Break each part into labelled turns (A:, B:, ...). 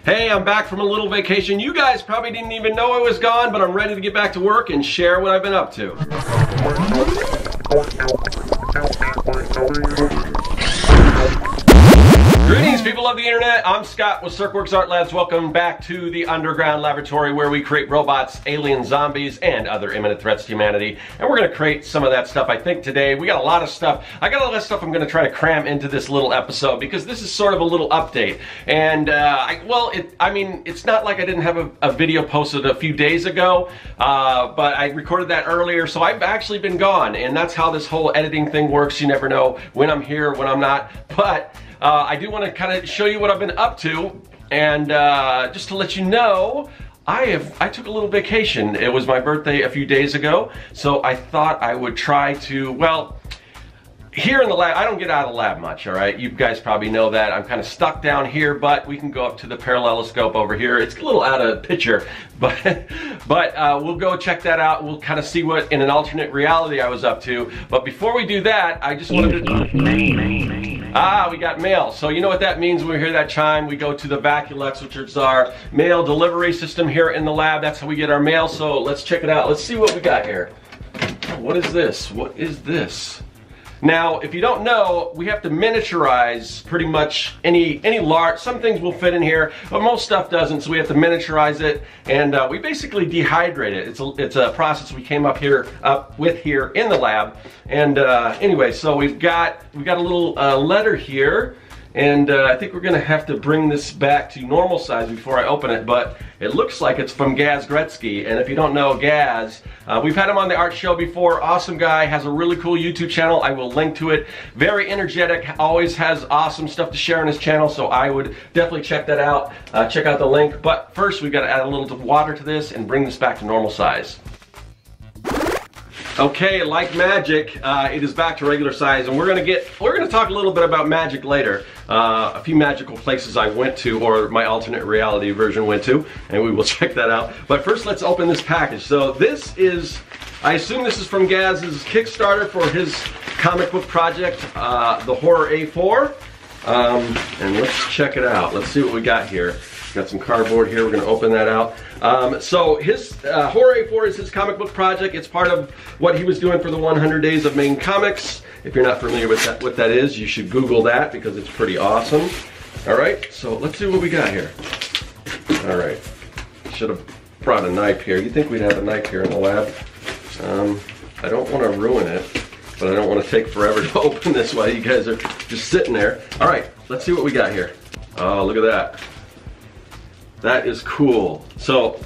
A: Hey, I'm back from a little vacation. You guys probably didn't even know I was gone, but I'm ready to get back to work and share what I've been up to. Greetings, people of the internet. I'm Scott with Serkworks Art Labs. Welcome back to the underground laboratory where we create robots, aliens, zombies, and other imminent threats to humanity. And we're going to create some of that stuff. I think today we got a lot of stuff. I got a lot of stuff I'm going to try to cram into this little episode because this is sort of a little update. And it's not like I didn't have a video posted a few days ago, but I recorded that earlier. So I've actually been gone, and that's how this whole editing thing works. You never know when I'm here, when I'm not. But I do want to kind of show you what I've been up to, and just to let you know, I took a little vacation. It was my birthday a few days ago, so I thought I would try to, well, here in the lab, I don't get out of the lab much, all right? You guys probably know that. I'm kind of stuck down here, but we can go up to the paralleloscope over here. It's a little out of picture, but we'll go check that out. We'll kind of see what in an alternate reality I was up to. But before we do that, I just wanted to... we got mail. So you know what that means when we hear that chime. We go to the Vaculux, which is our mail delivery system here in the lab. That's how we get our mail. So let's check it out. Let's see what we got here. What is this? What is this? Now, if you don't know, we have to miniaturize pretty much any large, some things will fit in here, but most stuff doesn't, so we have to miniaturize it, and we basically dehydrate it. It's a process we came up with here in the lab, and anyway, so we've got a little letter here, and I think we're gonna have to bring this back to normal size before I open it, but it looks like it's from Gaz Gretzky. And if you don't know Gaz, we've had him on the art show before. Awesome guy, has a really cool YouTube channel. I will link to it. Very energetic, always has awesome stuff to share on his channel, so I would definitely check that out. Check out the link. But first, we've got to add a little water to this and bring this back to normal size. Okay, like magic, it is back to regular size, and we're gonna talk a little bit about magic later. A few magical places I went to, or my alternate reality version went to, and we will check that out. But first, let's open this package. So this is, I assume this is from Gaz's Kickstarter for his comic book project, the Horror A4. And let's check it out. Let's see what we got here. Got some cardboard here. We're going to open that out. So his Horror A4 is his comic book project. It's part of what he was doing for the 100 Days of Maine Comics. If you're not familiar with what that is, you should Google that because it's pretty awesome. All right, so let's see what we got here. All right, should have brought a knife here. You'd think we'd have a knife here in the lab. I don't want to ruin it, but I don't want to take forever to open this while you guys are just sitting there. All right, let's see what we got here. Oh, look at that. That is cool. So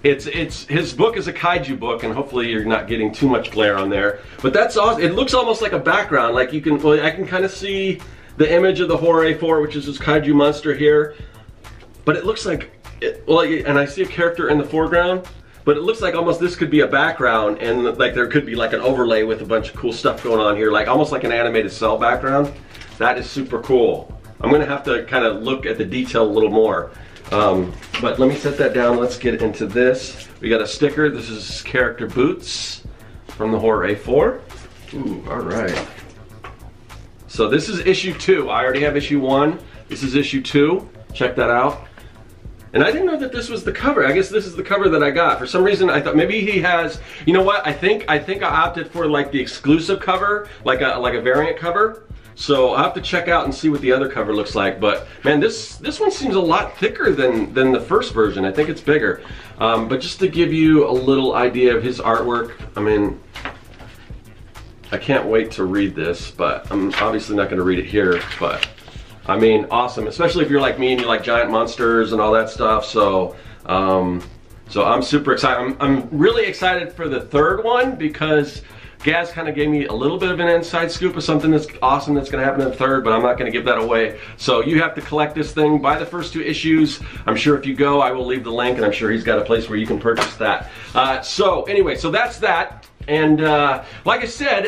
A: his book is a kaiju book, and hopefully you're not getting too much glare on there. But that's awesome. It looks almost like a background. Like I can kind of see the image of the Horror A4, which is this kaiju monster here. But it looks like and I see a character in the foreground. But it looks like almost this could be a background, and like there could be like an overlay with a bunch of cool stuff going on here, like almost like an animated cell background. That is super cool. I'm gonna have to kind of look at the detail a little more. But let me set that down. Let's get into this. We got a sticker. This is character Boots from the Horror A4. Ooh, all right. So this is issue 2. I already have issue 1. This is issue 2. Check that out. And I didn't know that this was the cover. I guess this is the cover that I got. For some reason, I thought maybe he has. You know what? I think I opted for like the exclusive cover, like a variant cover. So I'll have to check out and see what the other cover looks like. But man, this one seems a lot thicker than the first version. I think it's bigger. But just to give you a little idea of his artwork, I mean, I can't wait to read this, but I'm obviously not going to read it here. But I mean, awesome, especially if you're like me and you like giant monsters and all that stuff. So so I'm super excited. I'm really excited for the third one because Gaz kind of gave me a little bit of an inside scoop of something that's awesome that's going to happen in the third, but I'm not going to give that away. So you have to collect this thing, buy the first 2 issues. I'm sure if you go, I will leave the link, and I'm sure he's got a place where you can purchase that. So anyway, so that's that. And like I said,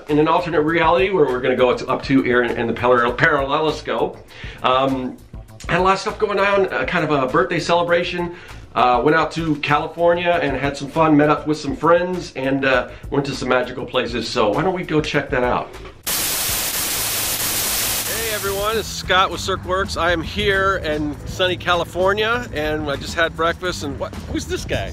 A: in an alternate reality where we're going to go up to here in the paralleloscope, had a lot of stuff going on, kind of a birthday celebration. Went out to California and had some fun, met up with some friends, and went to some magical places. So why don't we go check that out? Hey everyone, it's Scott with Serkworks. I am here in sunny California, and I just had breakfast. And who's this guy?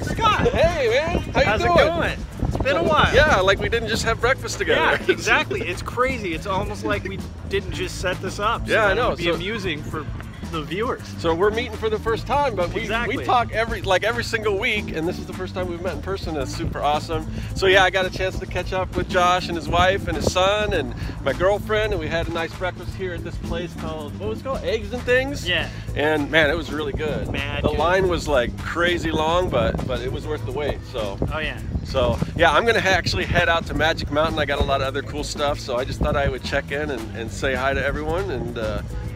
B: Scott.
A: Hey man,
B: How's it going? It's been a while.
A: Yeah, like we didn't just have breakfast together.
B: Yeah, exactly. It's crazy. It's almost like we didn't just set this up. So
A: yeah, I know.
B: It would be amusing for the viewers.
A: So we're meeting for the first time, but we talk every single week, and this is the first time we've met in person. It's super awesome. So yeah, I got a chance to catch up with Josh and his wife and his son and my girlfriend, and we had a nice breakfast here at this place called, what was it called? Eggs and Things?
B: Yeah.
A: And man, it was really good. The line was like crazy long, but it was worth the wait. So.
B: Oh yeah.
A: So yeah, I'm gonna actually head out to Magic Mountain. I got a lot of other cool stuff, so I just thought I would check in and say hi to everyone, and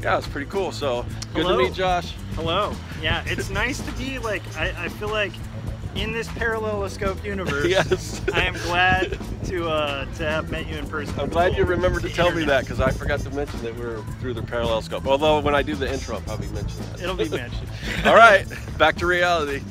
A: yeah, it's pretty cool. So good to meet Josh.
B: Hello. Yeah, it's nice to be like, I feel like in this paralleloscope universe.
A: Yes.
B: I am glad to have met you in person.
A: I'm glad you remembered to tell me that, because I forgot to mention that we were through the parallelscope. Although when I do the intro, I'll probably mention that.
B: It'll be mentioned.
A: All right, back to reality.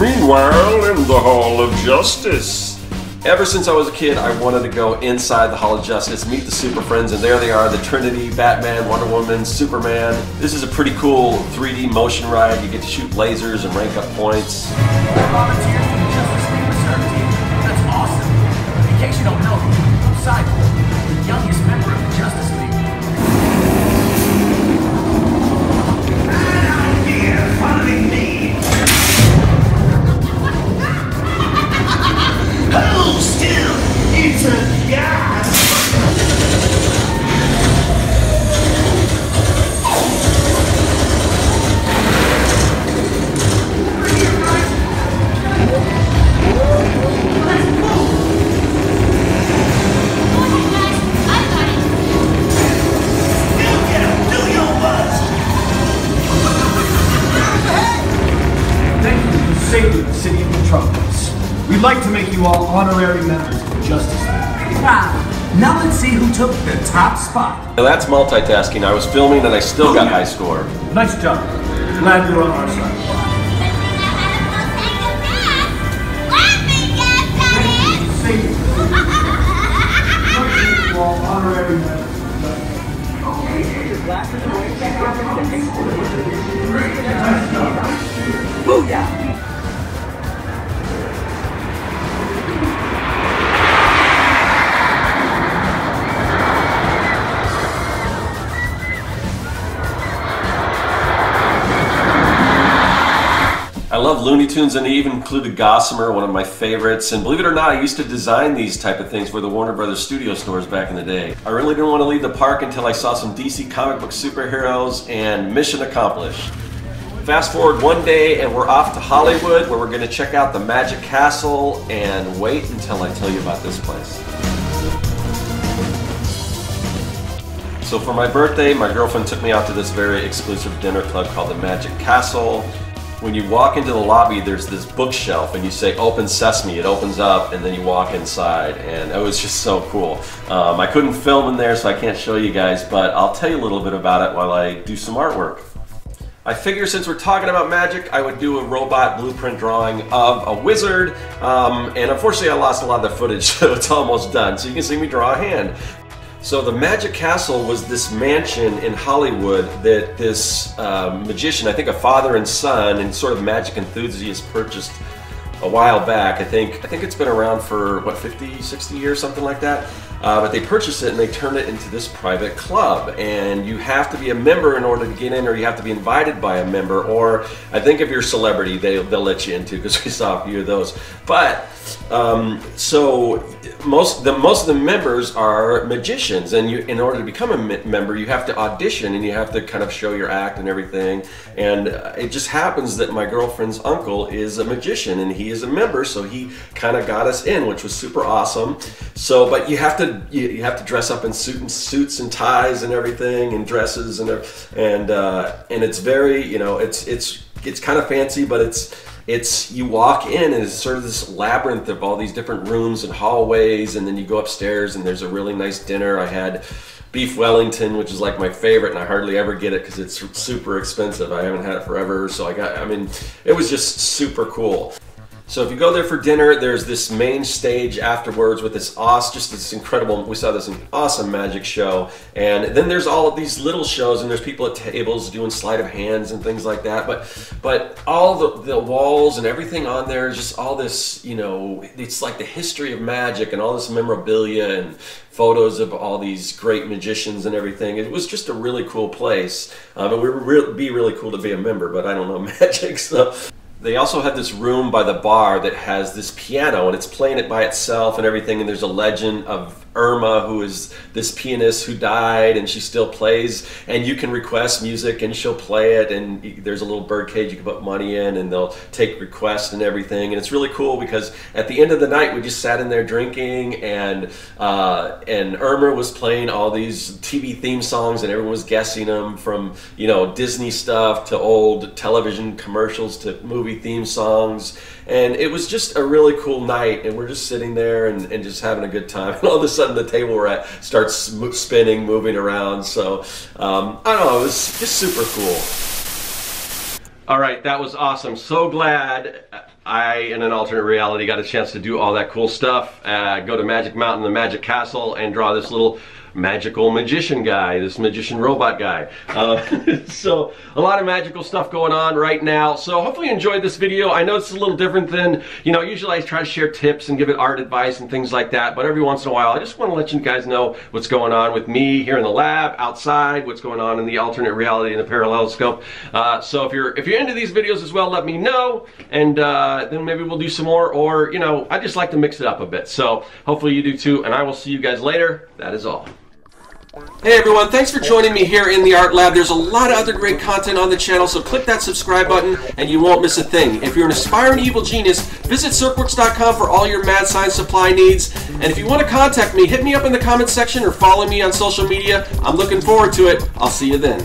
C: Meanwhile, in the Hall of Justice.
A: Ever since I was a kid, I wanted to go inside the Hall of Justice, meet the Super Friends, and there they are, the Trinity, Batman, Wonder Woman, Superman. This is a pretty cool 3D motion ride. You get to shoot lasers and rank up points.
D: Volunteers for the Justice League Reserve Team. That's awesome. In case you don't know, I'm Cyborg, the youngest member of the Justice League. Right out here, following me. Hold still, it's a gas.
E: Saving the city of Metropolis. We'd like to make you all honorary members of the Justice League.
D: Wow. Now let's see who took the top spot.
A: Now that's multitasking. I was filming and I still got high score.
E: Nice job. Glad you're on our side. Saving the city. You all honorary members of the Justice League.
D: Booyah!
A: I love Looney Tunes, and they even included Gossamer, one of my favorites. And believe it or not, I used to design these type of things for the Warner Brothers studio stores back in the day. I really didn't want to leave the park until I saw some DC comic book superheroes, and mission accomplished. Fast forward one day and we're off to Hollywood, where we're going to check out the Magic Castle, and wait until I tell you about this place. So for my birthday, my girlfriend took me out to this very exclusive dinner club called the Magic Castle. When you walk into the lobby, there's this bookshelf, and you say "Open Sesame," it opens up, and then you walk inside, and it was just so cool. I couldn't film in there, so I can't show you guys, but I'll tell you a little bit about it while I do some artwork. I figure since we're talking about magic, I would do a robot blueprint drawing of a wizard, and unfortunately I lost a lot of the footage, so it's almost done. So you can see me draw a hand. So the Magic Castle was this mansion in Hollywood that this magician, I think a father and son and sort of magic enthusiast, purchased a while back. I think it's been around for, what, 50, 60 years, something like that. But they purchased it and they turned it into this private club. And you have to be a member in order to get in, or you have to be invited by a member, or I think if you're a celebrity, they'll let you into, because we saw a few of those. But So most of the members are magicians, and in order to become a member, you have to audition and you have to kind of show your act and everything. And it just happens that my girlfriend's uncle is a magician and he is a member, so he kind of got us in, which was super awesome. So, but you have to dress up in suits and ties and everything, and dresses and it's very, you know, it's kind of fancy, but it's you walk in and it's sort of this labyrinth of all these different rooms and hallways, and then you go upstairs and there's a really nice dinner. I had beef Wellington, which is like my favorite, and I hardly ever get it because it's super expensive. I haven't had it forever, so I mean, it was just super cool. So if you go there for dinner, there's this main stage afterwards with this incredible, we saw this awesome magic show. And then there's all of these little shows, and there's people at tables doing sleight of hands and things like that. But all the walls and everything on there is just all this, you know, it's like the history of magic and all this memorabilia and photos of all these great magicians and everything. It was just a really cool place. It would be really cool to be a member, but I don't know magic, so. They also had this room by the bar that has this piano, and it's playing it by itself and everything, and there's a legend of Irma, who is this pianist who died, and she still plays, and you can request music and she'll play it, and there's a little bird cage you can put money in and they'll take requests and everything. And it's really cool because at the end of the night we just sat in there drinking, and Irma was playing all these TV theme songs, and everyone was guessing them, from, you know, Disney stuff to old television commercials to movie theme songs. And it was just a really cool night, and we're just sitting there and just having a good time. And all of a sudden the table we're at starts spinning, moving around. So I don't know, it was just super cool. All right, that was awesome. So glad I, in an alternate reality, got a chance to do all that cool stuff. Go to Magic Mountain, the Magic Castle, and draw this little magical magician guy, this magician robot guy. So a lot of magical stuff going on right now. So hopefully you enjoyed this video. I know it's a little different than, you know, usually I try to share tips and give it art advice and things like that, but every once in a while I just want to let you guys know what's going on with me here in the lab, outside, what's going on in the alternate reality in the parallelscope. So if you're into these videos as well, let me know, and then maybe we'll do some more, or, you know, I just like to mix it up a bit. So hopefully you do too, and I will see you guys later. That is all. Hey everyone, thanks for joining me here in the Art Lab. There's a lot of other great content on the channel, so click that subscribe button and you won't miss a thing. If you're an aspiring evil genius, visit Serkworks.com for all your mad science supply needs. And if you want to contact me, hit me up in the comments section or follow me on social media. I'm looking forward to it. I'll see you then.